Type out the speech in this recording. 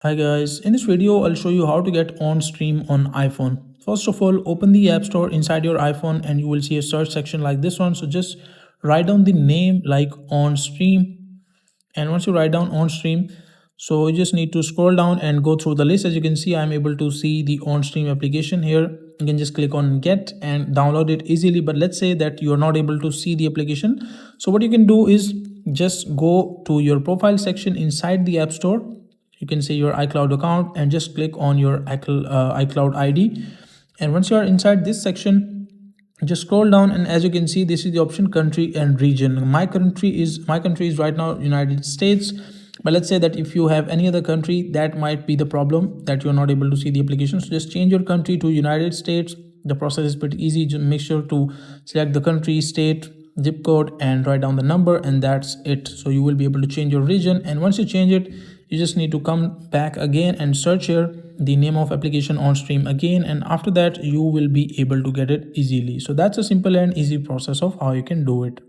Hi guys, in this video I'll show you how to get Onstream on iPhone. First of all, open the App Store inside your iPhone and you will see a search section like this one. So just write down the name like Onstream, and once you write down Onstream, so you just need to scroll down and go through the list. As you can see, I'm able to see the Onstream application here. You can just click on get and download it easily, but let's say that you're not able to see the application. So what you can do is just go to your profile section inside the App Store. You can see your iCloud account and just click on your iCloud ID. And once you are inside this section, just scroll down, and as you can see, this is the option country and region. My country is right now United States, but let's say that if you have any other country, that might be the problem that you're not able to see the application. So just change your country to United States. The process is pretty easy. Just make sure to select the country, state, zip code, and write down the number, and that's it. So you will be able to change your region, and once you change it, you just need to come back again and search here the name of application Onstream again, and after that you will be able to get it easily. So that's a simple and easy process of how you can do it.